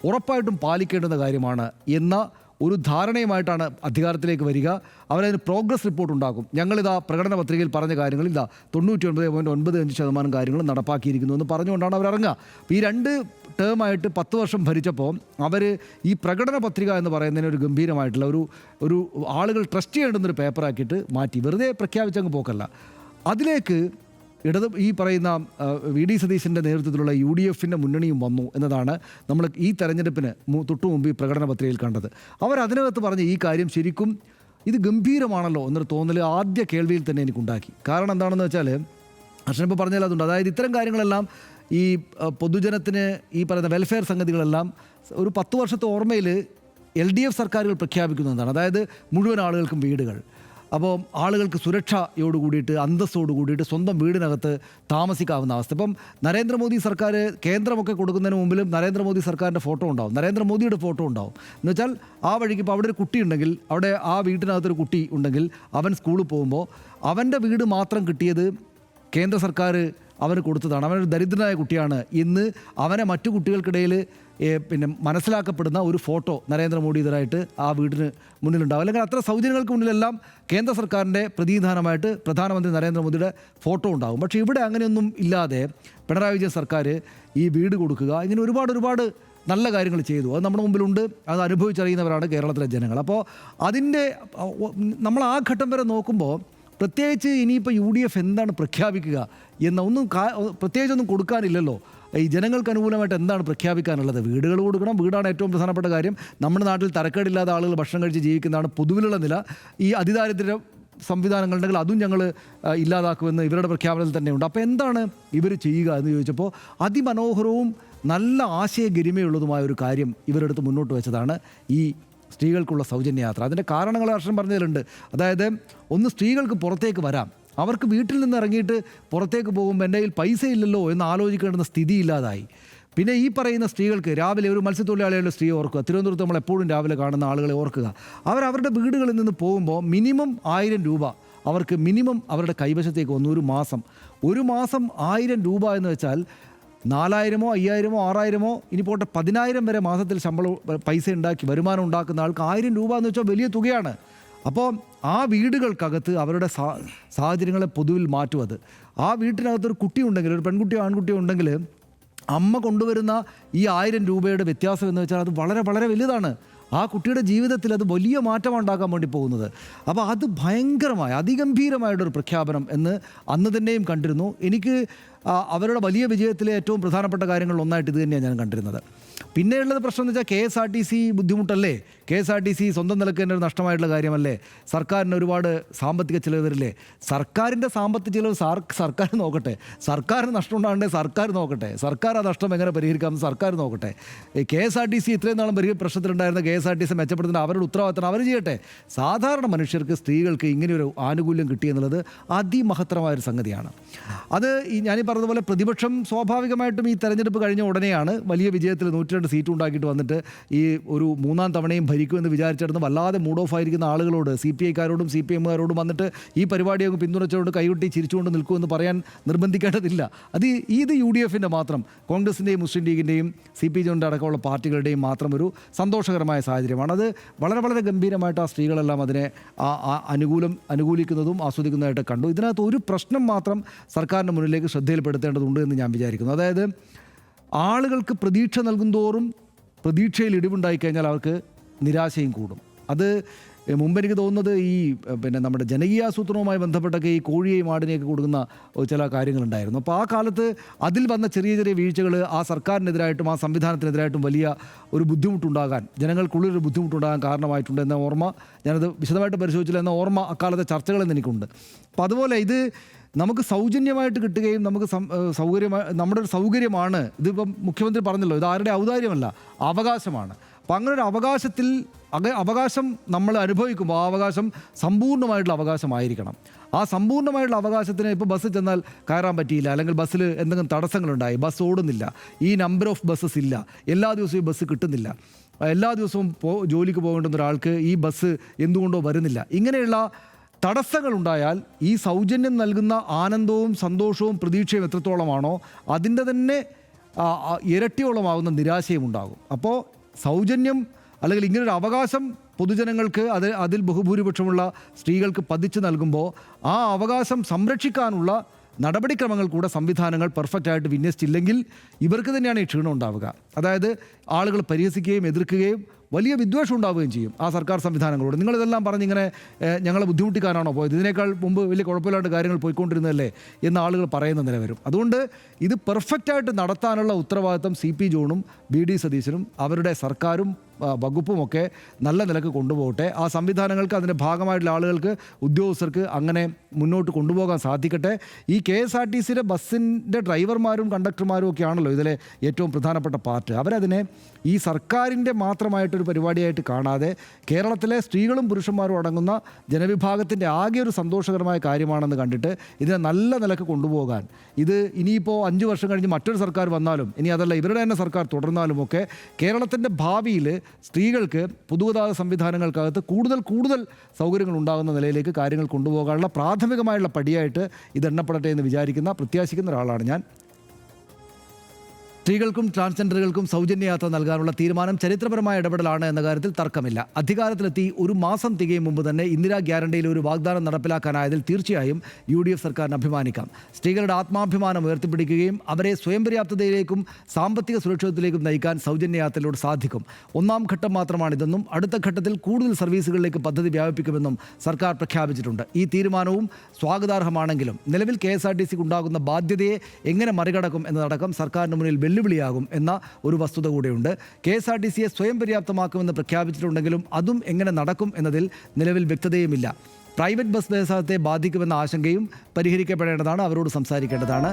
ഉറപ്പായിട്ടും പാലിക്കേണ്ടുന്ന കാര്യമാണ് എന്ന ഒരു ധാരണയുമായിട്ടാണ് അധികാരത്തിലേക്ക് വരിക. അവരതിന് പ്രോഗ്രസ് റിപ്പോർട്ട് ഉണ്ടാക്കും. ഞങ്ങളിതാ പ്രകടന പത്രികയിൽ പറഞ്ഞ കാര്യങ്ങൾ ഇതാ 99.95% കാര്യങ്ങൾ നടപ്പാക്കിയിരിക്കുന്നു എന്ന് പറഞ്ഞുകൊണ്ടാണ് അവരിറങ്ങുക. അപ്പോൾ ഈ 2 ടേമായിട്ട് 10 വർഷം ഭരിച്ചപ്പോൾ അവർ ഈ പ്രകടന പത്രിക എന്ന് പറയുന്നതിന് ഒരു ഗംഭീരമായിട്ടുള്ള ഒരു ആളുകൾ ട്രസ്റ്റ് ചെയ്യേണ്ടുന്നൊരു പേപ്പറാക്കിയിട്ട് മാറ്റി. വെറുതെ പ്രഖ്യാപിച്ചങ്ങ് പോക്കല്ല. അതിലേക്ക് ഈ പറയുന്ന VD സതീശൻ്റെ നേതൃത്വത്തിലുള്ള UDFൻ്റെ മുന്നണിയും വന്നു എന്നതാണ് നമ്മൾ ഈ തെരഞ്ഞെടുപ്പിന് തൊട്ടു മുമ്പ് ഈ പ്രകടന പത്രികയിൽ കണ്ടത്. അവരതിനകത്ത് പറഞ്ഞ ഈ കാര്യം ശരിക്കും ഇത് ഗംഭീരമാണല്ലോ എന്നൊരു തോന്നൽ ആദ്യ കേൾവിയിൽ തന്നെ എനിക്കുണ്ടാക്കി. കാരണം എന്താണെന്ന് വെച്ചാൽ അർഷനിപ്പോൾ പറഞ്ഞാൽ അതുണ്ട്. അതായത് ഇത്തരം കാര്യങ്ങളെല്ലാം ഈ പൊതുജനത്തിന് ഈ പറയുന്ന വെൽഫെയർ സംഗതികളെല്ലാം ഒരു 10 വർഷത്തെ ഓർമ്മയിൽ LDF സർക്കാരുകൾ പ്രഖ്യാപിക്കുന്നതാണ്. അതായത് മുഴുവൻ ആളുകൾക്കും വീടുകൾ, അപ്പോൾ ആളുകൾക്ക് സുരക്ഷയോട് കൂടിയിട്ട് അന്തസ്സോട് കൂടിയിട്ട് സ്വന്തം വീടിനകത്ത് താമസിക്കാവുന്ന അവസ്ഥ. ഇപ്പം നരേന്ദ്രമോദി സർക്കാർ കേന്ദ്രമൊക്കെ കൊടുക്കുന്നതിന് മുമ്പിലും നരേന്ദ്രമോദി സർക്കാരിൻ്റെ ഫോട്ടോ ഉണ്ടാവും, നരേന്ദ്രമോദിയുടെ ഫോട്ടോ ഉണ്ടാവും. എന്ന് വെച്ചാൽ ആ വഴിക്ക് ഇപ്പോൾ അവിടെ ഒരു കുട്ടി ഉണ്ടെങ്കിൽ, അവിടെ ആ വീട്ടിനകത്തൊരു കുട്ടി ഉണ്ടെങ്കിൽ അവൻ സ്കൂളിൽ പോകുമ്പോൾ അവൻ്റെ വീട് മാത്രം കിട്ടിയത് കേന്ദ്ര സർക്കാർ അവന് കൊടുത്തതാണ്. അവനൊരു ദരിദ്രനായ കുട്ടിയാണ് ഇന്ന് അവനെ മറ്റു കുട്ടികൾക്കിടയിൽ പിന്നെ മനസ്സിലാക്കപ്പെടുന്ന ഒരു ഫോട്ടോ നരേന്ദ്രമോദിയുടേതായിട്ട് ആ വീടിന് മുന്നിലുണ്ടാവും. അല്ലെങ്കിൽ അത്ര സൗജന്യങ്ങൾക്ക് മുന്നിലെല്ലാം കേന്ദ്ര സർക്കാരിൻ്റെ പ്രതിനിധാനമായിട്ട് പ്രധാനമന്ത്രി നരേന്ദ്രമോദിയുടെ ഫോട്ടോ ഉണ്ടാകും. പക്ഷേ ഇവിടെ അങ്ങനെയൊന്നും ഇല്ലാതെ പിണറായി വിജയൻ സർക്കാർ ഈ വീട് കൊടുക്കുക, ഇങ്ങനെ ഒരുപാട് നല്ല കാര്യങ്ങൾ ചെയ്തു. അത് നമ്മുടെ മുമ്പിലുണ്ട്. അത് അനുഭവിച്ചറിയുന്നവരാണ് കേരളത്തിലെ ജനങ്ങൾ. അപ്പോൾ അതിൻ്റെ നമ്മൾ ആ ഘട്ടം വരെ നോക്കുമ്പോൾ പ്രത്യേകിച്ച് ഇനിയിപ്പോൾ UDF എന്താണ് പ്രഖ്യാപിക്കുക എന്ന പ്രത്യേകിച്ചൊന്നും കൊടുക്കാനില്ലല്ലോ. ഈ ജനങ്ങൾക്ക് അനുകൂലമായിട്ട് എന്താണ് പ്രഖ്യാപിക്കാനുള്ളത്? വീടുകൾ കൊടുക്കണം. വീടാണ് ഏറ്റവും പ്രധാനപ്പെട്ട കാര്യം. നമ്മുടെ നാട്ടിൽ തരക്കേടില്ലാതെ ആളുകൾ ഭക്ഷണം കഴിച്ച് ജീവിക്കുന്നതാണ് പൊതുവിലുള്ള നില. ഈ അതിദാരിദ്ര്യ സംവിധാനങ്ങളുണ്ടെങ്കിൽ അതും ഞങ്ങൾ ഇല്ലാതാക്കുമെന്ന് ഇവരുടെ പ്രഖ്യാപനത്തിൽ തന്നെയുണ്ട്. അപ്പോൾ എന്താണ് ഇവർ ചെയ്യുക എന്ന് ചോദിച്ചപ്പോൾ അതിമനോഹരവും നല്ല ആശയഗരിമയുള്ളതുമായ ഒരു കാര്യം ഇവരെടുത്ത് മുന്നോട്ട് വെച്ചതാണ് ഈ സ്ത്രീകൾക്കുള്ള സൗജന്യ യാത്ര. അതിൻ്റെ കാരണങ്ങൾ ഹർഷൻ പറഞ്ഞതിലുണ്ട്. അതായത് ഒന്ന്, സ്ത്രീകൾക്ക് പുറത്തേക്ക് വരാം. അവർക്ക് വീട്ടിൽ നിന്ന് ഇറങ്ങിയിട്ട് പുറത്തേക്ക് പോകുമ്പോൾ എൻ്റെ കയ്യിൽ പൈസ ഇല്ലല്ലോ എന്ന് ആലോചിക്കേണ്ടുന്ന സ്ഥിതി ഇല്ലാതായി. പിന്നെ ഈ പറയുന്ന സ്ത്രീകൾക്ക് രാവിലെ ഒരു മത്സ്യത്തൊഴിലാളികളുടെ സ്ത്രീ ഓർക്കുക, തിരുവനന്തപുരത്ത് നമ്മൾ എപ്പോഴും രാവിലെ കാണുന്ന ആളുകളെ ഓർക്കുക, അവരവരുടെ വീടുകളിൽ നിന്ന് പോകുമ്പോൾ മിനിമം 1000 രൂപ അവർക്ക് അവരുടെ കൈവശത്തേക്ക് വന്നു. ഒരു മാസം 1000 രൂപ എന്ന് വെച്ചാൽ 4000, 5000, 6000, ഇനി പോട്ടെ 10000 വരെ മാസത്തിൽ പൈസ ഉണ്ടാക്കി വരുമാനം ഉണ്ടാക്കുന്ന ആൾക്ക് 1000 രൂപ എന്ന് വെച്ചാൽ വലിയ തുകയാണ്. അപ്പോൾ ആ വീടുകൾക്കകത്ത് അവരുടെ സാഹചര്യങ്ങളെ പൊതുവിൽ മാറ്റും. അത് ആ വീട്ടിനകത്തൊരു കുട്ടിയുണ്ടെങ്കിൽ, ഒരു പെൺകുട്ടിയോ ആൺകുട്ടിയോ ഉണ്ടെങ്കിൽ അമ്മ കൊണ്ടുവരുന്ന ഈ 1000 രൂപയുടെ വ്യത്യാസം എന്ന് വെച്ചാൽ അത് വളരെ വലുതാണ്. ആ കുട്ടിയുടെ ജീവിതത്തിൽ അത് വലിയ മാറ്റമാണ് ഉണ്ടാക്കാൻ വേണ്ടി പോകുന്നത്. അപ്പോൾ അത് ഭയങ്കരമായ അതിഗംഭീരമായിട്ടൊരു പ്രഖ്യാപനം എന്ന് അന്ന് തന്നെയും കണ്ടിരുന്നു. എനിക്ക് അവരുടെ വലിയ വിജയത്തിലെ ഏറ്റവും പ്രധാനപ്പെട്ട കാര്യങ്ങളിൽ ഒന്നായിട്ട് ഇത് തന്നെയാണ് ഞാൻ കണ്ടിരുന്നത്. പിന്നെയുള്ളത് പ്രശ്നം എന്ന് വെച്ചാൽ KSRTC ബുദ്ധിമുട്ടല്ലേ? KSRTC സ്വന്തം നിലക്ക് തന്നെ ഒരു നഷ്ടമായിട്ടുള്ള കാര്യമല്ലേ? സർക്കാരിന് ഒരുപാട് സാമ്പത്തിക ചിലവ് വരില്ലേ? സർക്കാരിൻ്റെ സാമ്പത്തിക ചിലവ് സർക്കാർ നോക്കട്ടെ. സർക്കാരിന് നഷ്ടം ഉണ്ടാകണ്ടേ സർക്കാർ നോക്കട്ടെ. സർക്കാർ ആ നഷ്ടം എങ്ങനെ പരിഹരിക്കാമെന്ന് സർക്കാർ നോക്കട്ടെ. KSRTC ഇത്രയും നാളും വലിയ പ്രശ്നത്തിലുണ്ടായിരുന്ന KSRTC മെച്ചപ്പെടുത്തുന്ന അവരുടെ ഉത്തരവാദിത്തം അവർ ചെയ്യട്ടെ. സാധാരണ മനുഷ്യർക്ക്, സ്ത്രീകൾക്ക് ഇങ്ങനെയൊരു ആനുകൂല്യം കിട്ടിയെന്നുള്ളത് അതിമഹത്തരമായൊരു സംഗതിയാണ്. അത് ഞാനീ പറഞ്ഞതുപോലെ പ്രതിപക്ഷം സ്വാഭാവികമായിട്ടും ഈ തെരഞ്ഞെടുപ്പ് കഴിഞ്ഞ ഉടനെയാണ് വലിയ വിജയത്തിൽ 102 സീറ്റ് ഉണ്ടാക്കിയിട്ട് വന്നിട്ട് ഈ ഒരു 3ാം തവണയും ഭരിക്കുമെന്ന് വിചാരിച്ചിരുന്ന വല്ലാതെ മൂഡ് ഓഫ് ആയിരിക്കുന്ന ആളുകളോട്, CPI-കാരോടും CPM-കാരോടും വന്നിട്ട് ഈ പരിപാടിയൊക്കെ പിന്തുണച്ചുകൊണ്ട് കൈകൊട്ടി ചിരിച്ചുകൊണ്ട് നിൽക്കുമെന്ന് പറയാൻ നിർബന്ധിക്കേണ്ടതില്ല. ഇത് UDF-ൻ്റെ മാത്രം, കോൺഗ്രസിൻ്റെയും മുസ്ലിം ലീഗിൻ്റെയും CPI-ൻ്റെ അടക്കമുള്ള പാർട്ടികളുടെയും മാത്രം ഒരു സന്തോഷകരമായ സാഹചര്യമാണ്. അത് വളരെ ഗംഭീരമായിട്ട് ആ സ്ത്രീകളെല്ലാം അതിനെ അനുകൂലിക്കുന്നതും ആസ്വദിക്കുന്നതായിട്ട് കണ്ടു. ഇതിനകത്ത് ഒരു പ്രശ്നം മാത്രം സർക്കാരിൻ്റെ മുന്നിലേക്ക് ശ്രദ്ധയിൽ ശ്രദ്ധയിൽപ്പെടുത്തേണ്ടതുണ്ട് എന്ന് ഞാൻ വിചാരിക്കുന്നു. അതായത് ആളുകൾക്ക് പ്രതീക്ഷ നൽകുന്തോറും പ്രതീക്ഷയിൽ ഇടിവുണ്ടായിക്കഴിഞ്ഞാൽ അവർക്ക് നിരാശയും കൂടും. അത് മുമ്പ് എനിക്ക് തോന്നുന്നത് ഈ നമ്മുടെ ജനകീയാസൂത്രണവുമായി ബന്ധപ്പെട്ടൊക്കെ ഈ കോഴിയെയും ആടിനെയൊക്കെ കൊടുക്കുന്ന ചില കാര്യങ്ങളുണ്ടായിരുന്നു. അപ്പോൾ ആ കാലത്ത് അതിൽ വന്ന ചെറിയ ചെറിയ വീഴ്ചകൾ ആ സർക്കാരിനെതിരായിട്ടും ആ സംവിധാനത്തിനെതിരായിട്ടും വലിയ ഒരു ബുദ്ധിമുട്ടുണ്ടാകാൻ, ജനങ്ങൾക്കുള്ളൊരു ബുദ്ധിമുട്ടുണ്ടാകാൻ കാരണമായിട്ടുണ്ട് എന്ന ഓർമ്മ, ഞാനത് വിശദമായിട്ട് പരിശോധിച്ചില്ല എന്ന ഓർമ്മ അക്കാലത്തെ ചർച്ചകളെന്ന് എനിക്കുണ്ട്. അപ്പോൾ അതുപോലെ ഇത് നമുക്ക് സൗജന്യമായിട്ട് കിട്ടുകയും നമുക്ക് നമ്മുടെ ഒരു സൗകര്യമാണ്. ഇതിപ്പം മുഖ്യമന്ത്രി പറഞ്ഞല്ലോ, ഇത് ആരുടെ ഔദാര്യമല്ല, അവകാശമാണ്. അപ്പം അങ്ങനെ ഒരു അവകാശം നമ്മൾ അനുഭവിക്കുമ്പോൾ ആ അവകാശം സമ്പൂർണ്ണമായിട്ടുള്ള അവകാശമായിരിക്കണം. ആ സമ്പൂർണ്ണമായിട്ടുള്ള അവകാശത്തിന് ഇപ്പോൾ ബസ്സിൽ ചെന്നാൽ കയറാൻ പറ്റിയില്ല, അല്ലെങ്കിൽ ബസ്സിൽ എന്തെങ്കിലും തടസ്സങ്ങളുണ്ടായി, ബസ് ഓടുന്നില്ല, ഈ നമ്പർ ഓഫ് ബസ്സസ് ഇല്ല, എല്ലാ ദിവസവും ബസ് കിട്ടുന്നില്ല, എല്ലാ ദിവസവും ജോലിക്ക് പോകേണ്ടുന്ന ഒരാൾക്ക് ഈ ബസ് എന്തുകൊണ്ടോ വരുന്നില്ല, ഇങ്ങനെയുള്ള തടസ്സങ്ങളുണ്ടായാൽ ഈ സൗജന്യം നൽകുന്ന ആനന്ദവും സന്തോഷവും പ്രതീക്ഷയും എത്രത്തോളമാണോ അതിൻ്റെ തന്നെ ഇരട്ടിയോളമാകുന്ന നിരാശയും ഉണ്ടാകും. അപ്പോൾ സൗജന്യം അല്ലെങ്കിൽ ഇങ്ങനൊരു അവകാശം പൊതുജനങ്ങൾക്ക് അതിൽ ബഹുഭൂരിപക്ഷമുള്ള സ്ത്രീകൾക്ക് പതിച്ചു നൽകുമ്പോൾ ആ അവകാശം സംരക്ഷിക്കാനുള്ള നടപടിക്രമങ്ങൾ കൂടെ സംവിധാനങ്ങൾ പെർഫെക്റ്റായിട്ട് വിന്യസിച്ചില്ലെങ്കിൽ ഇവർക്ക് തന്നെയാണ് ഈ ക്ഷീണം ഉണ്ടാവുക. അതായത് ആളുകൾ പരിഹസിക്കുകയും എതിർക്കുകയും വലിയ വിദ്വേഷം ഉണ്ടാവുകയും ചെയ്യും ആ സർക്കാർ സംവിധാനങ്ങളോട്. നിങ്ങളിതെല്ലാം പറഞ്ഞിങ്ങനെ ഞങ്ങളെ ബുദ്ധിമുട്ടിക്കാനാണോ പോയത്, ഇതിനേക്കാൾ മുമ്പ് വലിയ കുഴപ്പമില്ലാണ്ട് കാര്യങ്ങൾ പോയിക്കൊണ്ടിരുന്നതല്ലേ എന്ന് ആളുകൾ പറയുന്ന നില വരും. അതുകൊണ്ട് ഇത് പെർഫെക്റ്റായിട്ട് നടത്താനുള്ള ഉത്തരവാദിത്തം CP ജോണും BD സതീശനും അവരുടെ സർക്കാരും വകുപ്പുമൊക്കെ നല്ല നിലക്ക് കൊണ്ടുപോകട്ടെ. ആ സംവിധാനങ്ങൾക്ക് അതിൻ്റെ ഭാഗമായിട്ടുള്ള ആളുകൾക്ക്, ഉദ്യോഗസ്ഥർക്ക് അങ്ങനെ മുന്നോട്ട് കൊണ്ടുപോകാൻ സാധിക്കട്ടെ. ഈ KSRTCയുടെ ബസ്സിൻ്റെ ഡ്രൈവർമാരും കണ്ടക്ടർമാരും ഒക്കെ ആണല്ലോ ഇതിലെ ഏറ്റവും പ്രധാനപ്പെട്ട പാർട്ട്. അവരതിനെ ഈ സർക്കാരിൻ്റെ മാത്രമായിട്ടൊരു പരിപാടിയായിട്ട് കാണാതെ കേരളത്തിലെ സ്ത്രീകളും പുരുഷന്മാരും അടങ്ങുന്ന ജനവിഭാഗത്തിൻ്റെ ആകെ ഒരു സന്തോഷകരമായ കാര്യമാണെന്ന് കണ്ടിട്ട് ഇതിനെ നല്ല നിലക്ക് കൊണ്ടുപോകാൻ, ഇത് ഇനിയിപ്പോൾ 5 വർഷം കഴിഞ്ഞ് മറ്റൊരു സർക്കാർ വന്നാലും, ഇനി അതല്ല ഇവരുടെ തന്നെ സർക്കാർ തുടർന്നാലുമൊക്കെ കേരളത്തിൻ്റെ ഭാവിയിൽ സ്ത്രീകൾക്ക് പൊതുഗതാഗത സംവിധാനങ്ങൾക്കകത്ത് കൂടുതൽ സൗകര്യങ്ങൾ ഉണ്ടാകുന്ന നിലയിലേക്ക് കാര്യങ്ങൾ കൊണ്ടുപോകാനുള്ള പ്രാഥമികമായുള്ള പടിയായിട്ട് ഇത് എണ്ണപ്പെടട്ടെ എന്ന് പ്രത്യാശിക്കുന്ന ഒരാളാണ് ഞാൻ. സ്ത്രീകൾക്കും ട്രാൻസ്ജെൻഡറുകൾക്കും സൗജന്യ യാത്ര നൽകാനുള്ള തീരുമാനം ചരിത്രപരമായ ഇടപെടലാണ് എന്ന കാര്യത്തിൽ തർക്കമില്ല. അധികാരത്തിലെത്തി 1 മാസം തികയും മുമ്പ് തന്നെ ഇന്ദിരാ ഗ്യാരണ്ടിയിൽ ഒരു വാഗ്ദാനം നടപ്പിലാക്കാനായതിൽ തീർച്ചയായും UDF സർക്കാരിന് അഭിമാനിക്കാം. സ്ത്രീകളുടെ ആത്മാഭിമാനം ഉയർത്തിപ്പിടിക്കുകയും അവരെ സ്വയം പര്യാപ്തതയിലേക്കും സാമ്പത്തിക സുരക്ഷിതത്തിലേക്കും നയിക്കാൻ സൗജന്യ യാത്രയിലൂടെ സാധിക്കും. 1ാം ഘട്ടം മാത്രമാണിതെന്നും അടുത്ത ഘട്ടത്തിൽ കൂടുതൽ സർവീസുകളിലേക്ക് പദ്ധതി വ്യാപിപ്പിക്കുമെന്നും സർക്കാർ പ്രഖ്യാപിച്ചിട്ടുണ്ട്. ഈ തീരുമാനവും സ്വാഗതാർഹമാണെങ്കിലും നിലവിൽ KSRTCക്ക് ഉണ്ടാകുന്ന ബാധ്യതയെ എങ്ങനെ മറികടക്കും എന്നതടക്കം സർക്കാരിന് മുന്നിൽ വെല്ലുവിളിയാകും എന്ന ഒരു വസ്തുത കൂടെയുണ്ട്. KSRTCയെ സ്വയം പര്യാപ്തമാക്കുമെന്ന് പ്രഖ്യാപിച്ചിട്ടുണ്ടെങ്കിലും അതും എങ്ങനെ നടക്കും എന്നതിൽ നിലവിൽ വ്യക്തതയുമില്ല. പ്രൈവറ്റ് ബസ് വ്യവസായത്തെ ബാധിക്കുമെന്ന ആശങ്കയും പരിഹരിക്കപ്പെടേണ്ടതാണ്, അവരോട് സംസാരിക്കേണ്ടതാണ്.